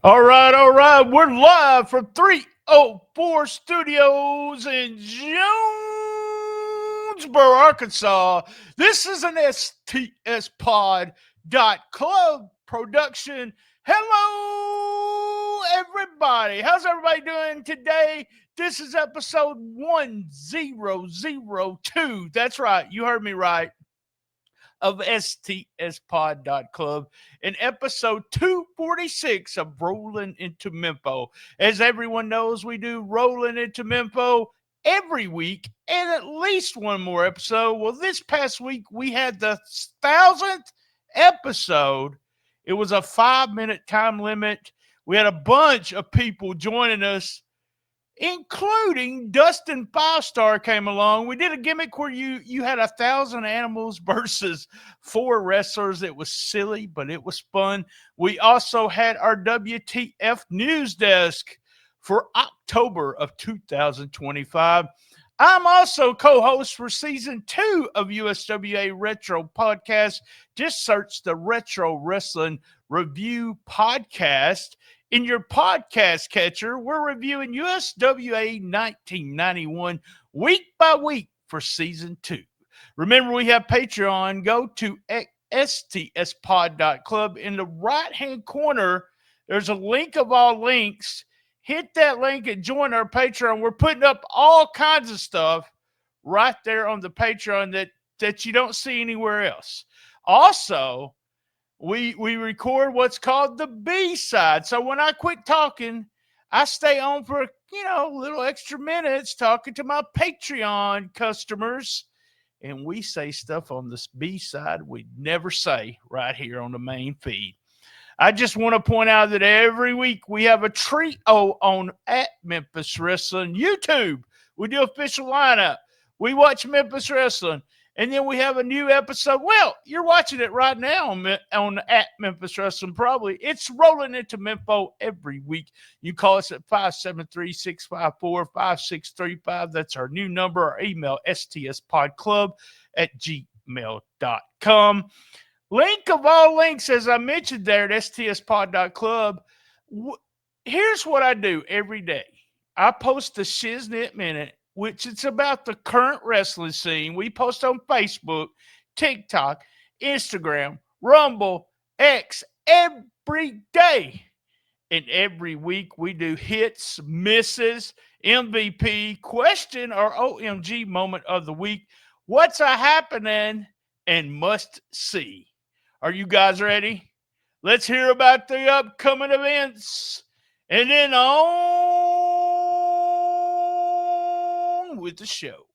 All right. We're live from 304 Studios in Jonesboro, Arkansas. This is an stspod.club production. Hello, everybody. How's everybody doing today? This is episode 1002. That's right. You heard me right. Of stspod.club in episode 246 of Rollin Into Mempho. As everyone knows, we do Rollin Into Mempho every week and at least one more episode. Well, this past week we had the 1,000th episode. It was a 5-minute time limit. We had a bunch of people joining us, including Dustin 5-Star came along. We did a gimmick where you had 1,000 animals versus 4 wrestlers. It was silly, but it was fun. We also had our WTF news desk for October of 2025. I'm also co-host for season 2 of USWA Retro Podcast. Just search the Retro Wrestling Review Podcast. In your podcast catcher, we're reviewing USWA 1991 week by week for season 2. Remember, we have Patreon. Go to stspod.club. In the right-hand corner, there's a link of all links. Hit that link and join our Patreon. We're putting up all kinds of stuff right there on the Patreon that you don't see anywhere else. Also, we record what's called the B-side. So when I quit talking, I stay on for, a little extra minutes talking to my Patreon customers. And we say stuff on this B-side we'd never say right here on the main feed. I just want to point out that every week we have a trio on at Memphis Wrestling YouTube. We do official lineup. We watch Memphis Wrestling. And then we have a new episode. Well, you're watching it right now on at Memphis Wrestling, probably. It's Rolling Into Mempho every week. You call us at 573-654-5635. That's our new number. Our email, stspodclub@gmail.com. Link of all links, as I mentioned there at stspod.club. Here's what I do every day. I post the Shiznit Minute, which it's about the current wrestling scene. We post on Facebook, TikTok, Instagram, Rumble, X every day. And every week we do hits, misses, MVP, question, or OMG moment of the week. What's a happening and must see? Are you guys ready? Let's hear about the upcoming events. And then on with the show.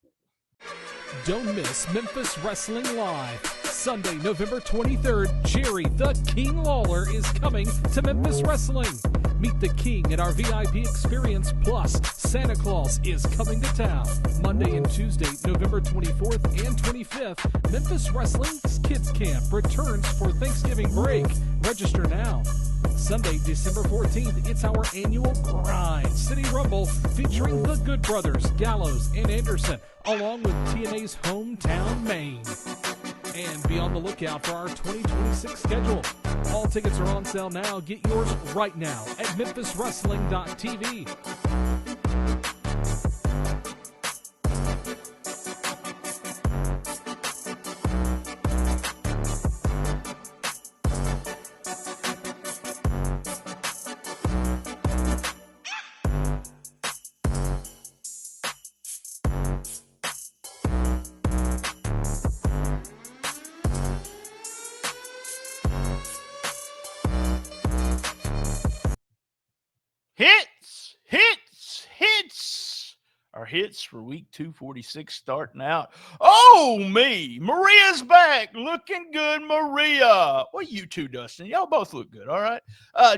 Don't miss Memphis Wrestling Live. Sunday, November 23rd, Jerry the King Lawler is coming to Memphis Wrestling. Meet the King at our VIP experience, plus Santa Claus is coming to town. Monday and Tuesday, November 24th and 25th, Memphis Wrestling's Kids Camp returns for Thanksgiving break. Register now. Sunday, December 14th, it's our annual Grind City Rumble featuring the Good Brothers, Gallows, and Anderson, along with TNA's hometown Maine. And be on the lookout for our 2026 schedule. All tickets are on sale now. Get yours right now at memphiswrestling.tv. Hits. Our hits for week 246 starting out. Oh, me. Maria's back. Looking good, Maria. Well, you too, Dustin. Y'all both look good, all right?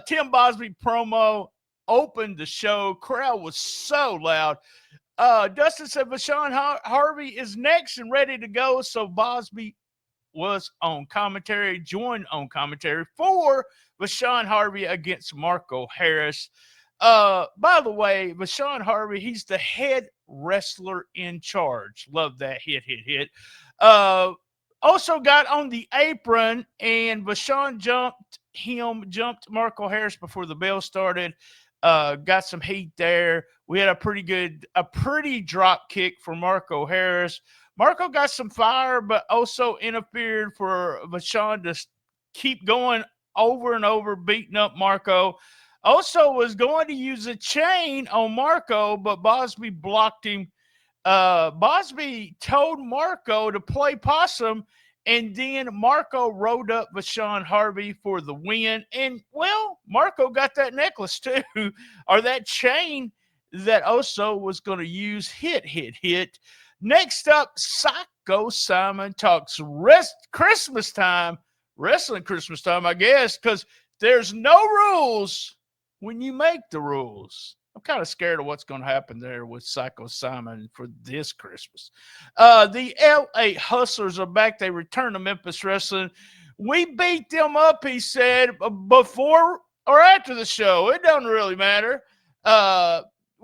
Tim Bosby promo opened the show. Crowd was so loud. Dustin said Vashon Harvey is next and ready to go. So Bosby was on commentary, joined on commentary for Vashon Harvey against Marco Harris. By the way, Vashon Harvey, he's the head wrestler in charge. Love that hit. Also got on the apron, and Vashon jumped Marco Harris before the bell started. Got some heat there. We had a pretty drop kick for Marco Harris. Marco got some fire, but also interfered for Vashon to keep going over and over, beating up Marco. Also was going to use a chain on Marco, but Bosby blocked him. Bosby told Marco to play possum, and then Marco rode up Vashon Harvey for the win. And, well, Marco got that necklace too, or that chain that Oso was going to use. Hit. Next up, Psycho Simon talks Christmas time, wrestling Christmas time, I guess, because there's no rules when you make the rules. I'm kind of scared of what's going to happen there with Psycho Simon for this Christmas. The LA Hustlers are back. They return to Memphis Wrestling. We beat them up, he said, before or after the show. It doesn't really matter.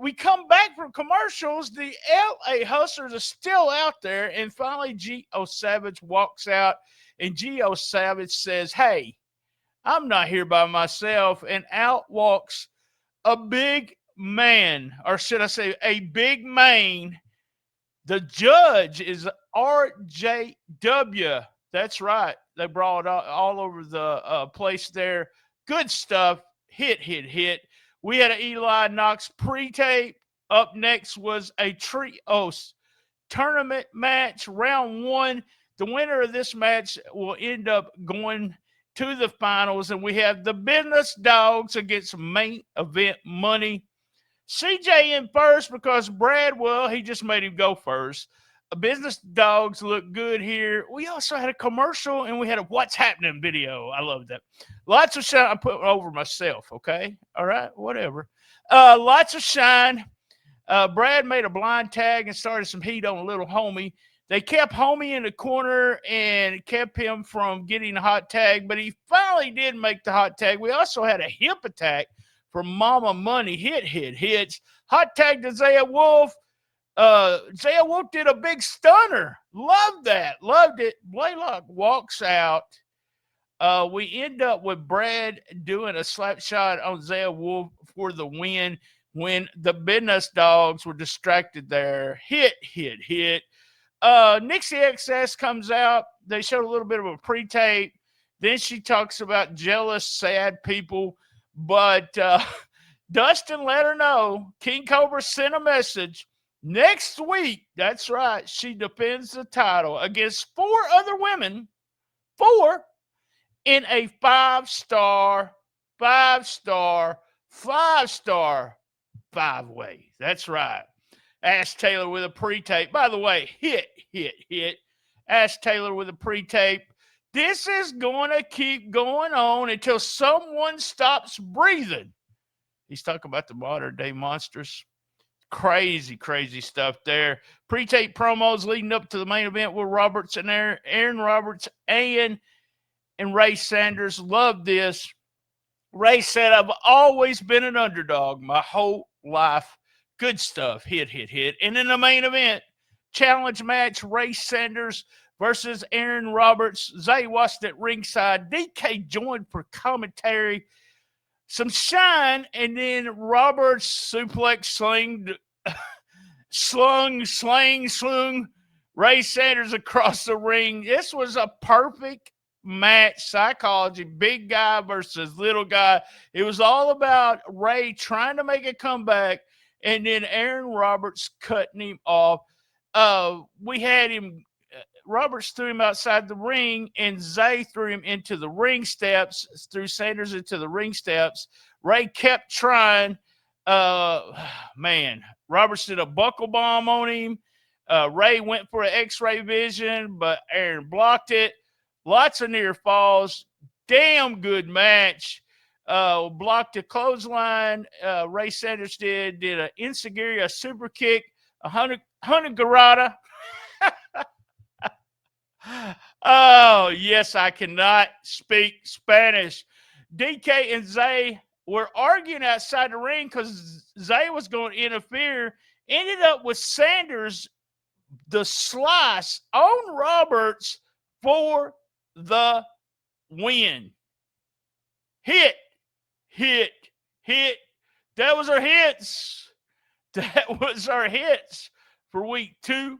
We come back from commercials. The LA Hustlers are still out there. And finally, G.O. Savage walks out. And G.O. Savage says, hey, I'm not here by myself. And out walks a big man, or should I say a big man. The judge is RJW. That's right. They brought all over the place there. Good stuff. Hit. We had an Eli Knox pre-tape. Up next was a trios tournament match, round 1. The winner of this match will end up going to the finals, and we have the Business Dogs against Main Event Money. CJ in first because Brad, well, he just made him go first. Business Dogs look good here. We also had a commercial, and we had a What's Happening video. I love that. Lots of shine. I put over myself, okay? All right, whatever. Lots of shine. Brad made a blind tag and started some heat on little homie. They kept homie in the corner and kept him from getting a hot tag, but he finally did make the hot tag. We also had a hip attack from Mama Money. Hits. Hot tag to Zaya Wolf. Zaya Wolf did a big stunner. Loved it. Blaylock walks out. We end up with Brad doing a slap shot on Zaya Wolf for the win when the Business Dogs were distracted there. Hit. Nixie XS comes out. They showed a little bit of a pre-tape. Then she talks about jealous, sad people. But Dustin let her know. King Cobra sent a message. Next week, that's right, she defends the title against 4 other women. 4 in a 5-star 5-way. That's right. Ash Taylor with a pre-tape. By the way, hit. Ash Taylor with a pre-tape. This is going to keep going on until someone stops breathing. He's talking about the modern day monsters. Crazy stuff there. Pre-tape promos leading up to the main event with Roberts and Aaron Roberts and Ray Sanders. Love this. Ray said, I've always been an underdog my whole life. Good stuff. Hit. And in the main event, challenge match, Ray Sanders versus Aaron Roberts. Zay watched at ringside. DK joined for commentary. Some shine, and then Roberts suplex slung Ray Sanders across the ring. This was a perfect match. Psychology, big guy versus little guy. It was all about Ray trying to make a comeback, and then Aaron Roberts cutting him off. We had him. Roberts threw him outside the ring, and Zay threw him into the ring steps, threw Sanders into the ring steps. Ray kept trying. Roberts did a buckle bomb on him. Ray went for an X-ray vision, but Aaron blocked it. Lots of near falls. Damn good match. Blocked a clothesline. Ray Sanders did an Insigiri, a super kick, a hundred garada. Oh, yes, I cannot speak Spanish. DK and Zay were arguing outside the ring because Zay was going to interfere. Ended up with Sanders, the slice on Roberts for the win. Hit. That was our hits. That was our hits for week 2,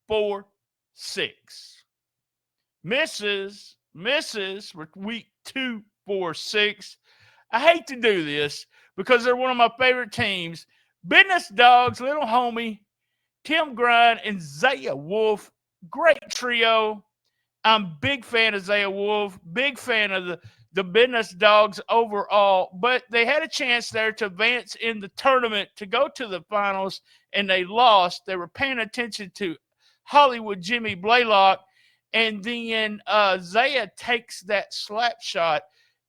4, 6. Misses for week 2, 4, 6. I hate to do this because they're one of my favorite teams. Business Dogs, little homie, Tim Grind, and Zaya Wolf. Great trio. I'm a big fan of Zaya Wolf, big fan of the Business Dogs overall, but they had a chance there to advance in the tournament to go to the finals, and they lost. They were paying attention to Hollywood Jimmy Blaylock, and then Zaya takes that slap shot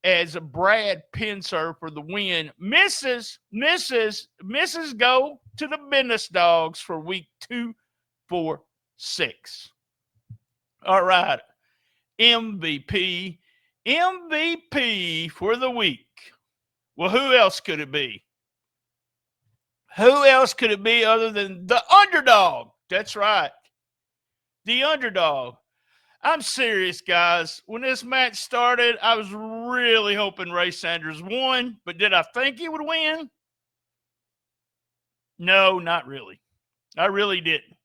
as Brad pins her for the win. Misses go to the Business Dogs for week 2, 4, 6. All right. MVP for the week. Well, who else could it be? Who else could it be other than the underdog? That's right. The underdog. I'm serious, guys. When this match started, I was really hoping Ray Sanders won, but did I think he would win? No, not really. I really didn't.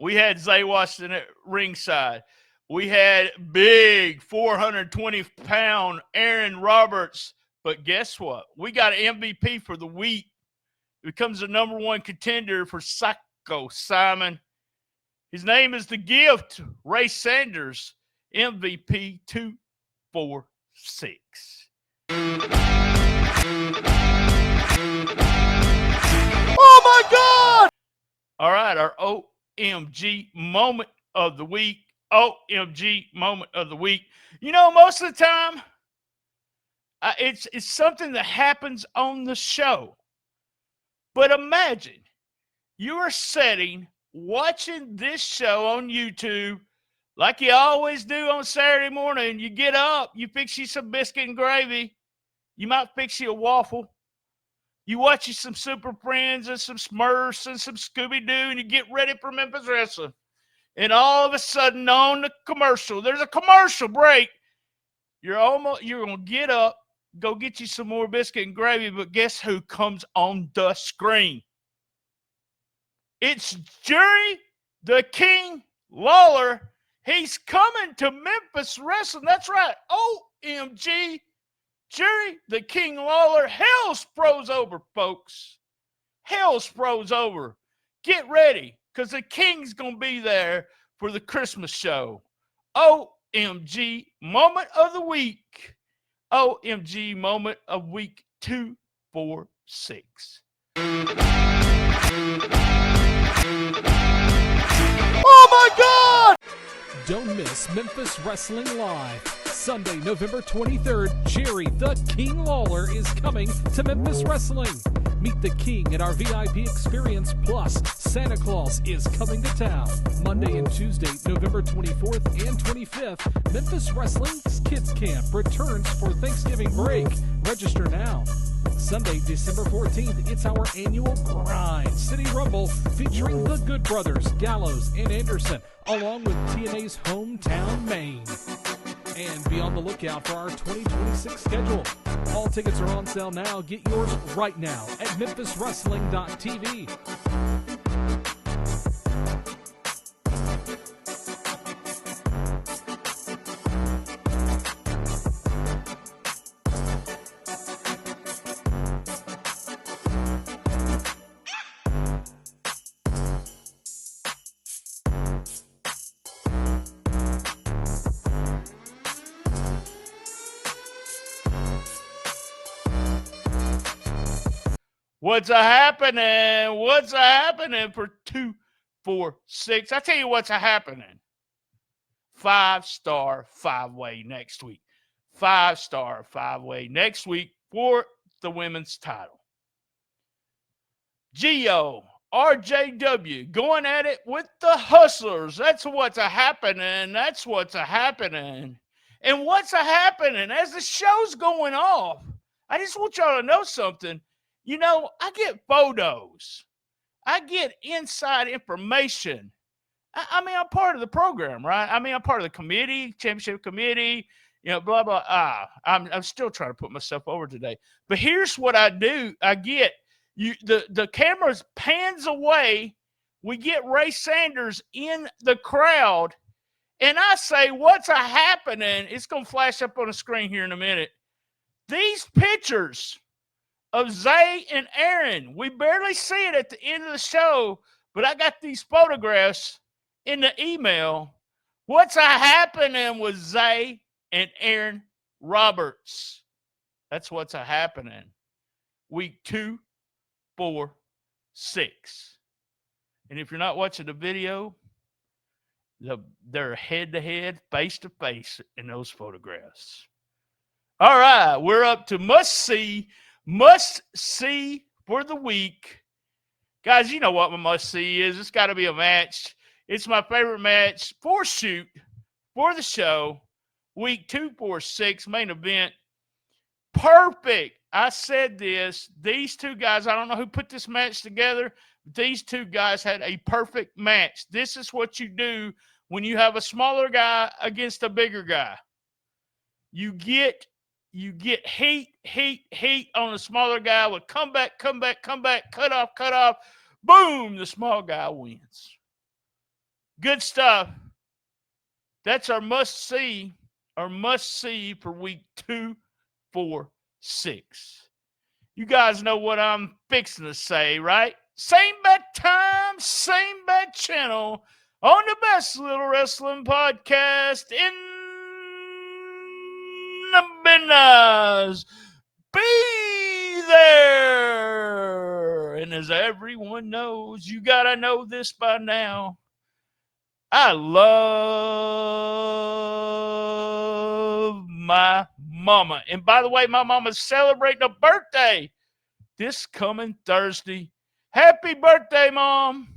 We had Zay Washington at ringside. We had big 420-pound Aaron Roberts. But guess what? We got an MVP for the week. He becomes the number 1 contender for Psycho Simon. His name is The Gift, Ray Sanders, MVP 2, 4, 6. Oh, my God! All right, our OMG moment of the week. OMG moment of the week. You know, most of the time, it's something that happens on the show. But imagine you are watching this show on YouTube like you always do on Saturday morning. You get up, you fix you some biscuit and gravy. You might fix you a waffle. You watch you some Super Friends and some Smurfs and some Scooby-Doo, and you get ready for Memphis Wrestling. And all of a sudden on the commercial, there's a commercial break. You're going to get up, go get you some more biscuit and gravy, but guess who comes on the screen? It's Jerry the King Lawler. He's coming to Memphis Wrestling. That's right. OMG. Jerry the King Lawler. Hell's froze over, folks. Hell's froze over. Get ready, because the King's going to be there for the Christmas show. OMG moment of the week. OMG moment of week 2, 4, 6. Oh my God! Don't miss Memphis Wrestling Live. Sunday, November 23rd, Jerry the King Lawler is coming to Memphis Wrestling. Meet the King at our VIP experience, plus Santa Claus is coming to town. Monday and Tuesday, November 24th and 25th, Memphis Wrestling's Kids Camp returns for Thanksgiving break. Register now. Sunday, December 14th, it's our annual Grind City Rumble featuring the Good Brothers, Gallows, and Anderson, along with TNA's hometown Maine. And be on the lookout for our 2026 schedule. All tickets are on sale now. Get yours right now at memphiswrestling.tv. What's a-happening? What's a-happening for 2, 4, 6? I tell you what's a-happening. 5-star 5-way next week. 5-star 5-way next week for the women's title. Gio, RJW, going at it with the Hustlers. That's what's a-happening. That's what's a-happening. And what's a-happening as the show's going off, I just want y'all to know something. You know, I get photos. I get inside information. I mean, I'm part of the program, right? I mean, I'm part of the committee, championship committee, blah, blah. I'm still trying to put myself over today. But here's what I do. I get the camera pans away. We get Ray Sanders in the crowd. And I say, what's happening? It's going to flash up on the screen here in a minute. These pictures of Zay and Aaron, we barely see it at the end of the show, but I got these photographs in the email. What's happening with Zay and Aaron Roberts? That's what's happening. Week 2, 4, 6. And if you're not watching the video, they're head-to-head, face-to-face in those photographs. All right, we're up to must-see for the week. Guys, you know what my must-see is. It's got to be a match. It's my favorite match for shoot, for the show. Week 2, 4, 6, main event. Perfect. I said this. These two guys, I don't know who put this match together. These two guys had a perfect match. This is what you do when you have a smaller guy against a bigger guy. You get heat on the smaller guy with comeback, cut off. Boom, the small guy wins. Good stuff. That's our must-see for week 2, 4, 6. You guys know what I'm fixing to say, right? Same bad time, same bad channel on the best little wrestling podcast in the business. Be there. And as everyone knows, you got to know this by now. I love my mama. And by the way, my mama's celebrating a birthday this coming Thursday. Happy birthday, Mom.